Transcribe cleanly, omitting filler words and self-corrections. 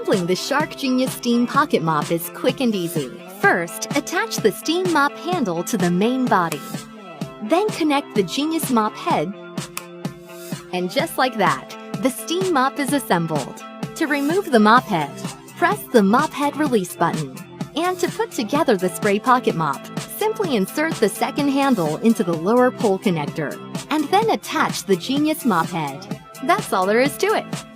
Assembling the Shark Genius Steam Pocket Mop is quick and easy. First, attach the Steam Mop handle to the main body. Then connect the Genius Mop head, and just like that, the Steam Mop is assembled. To remove the mop head, press the mop head release button. And to put together the spray pocket mop, simply insert the second handle into the lower pole connector, and then attach the Genius Mop head. That's all there is to it.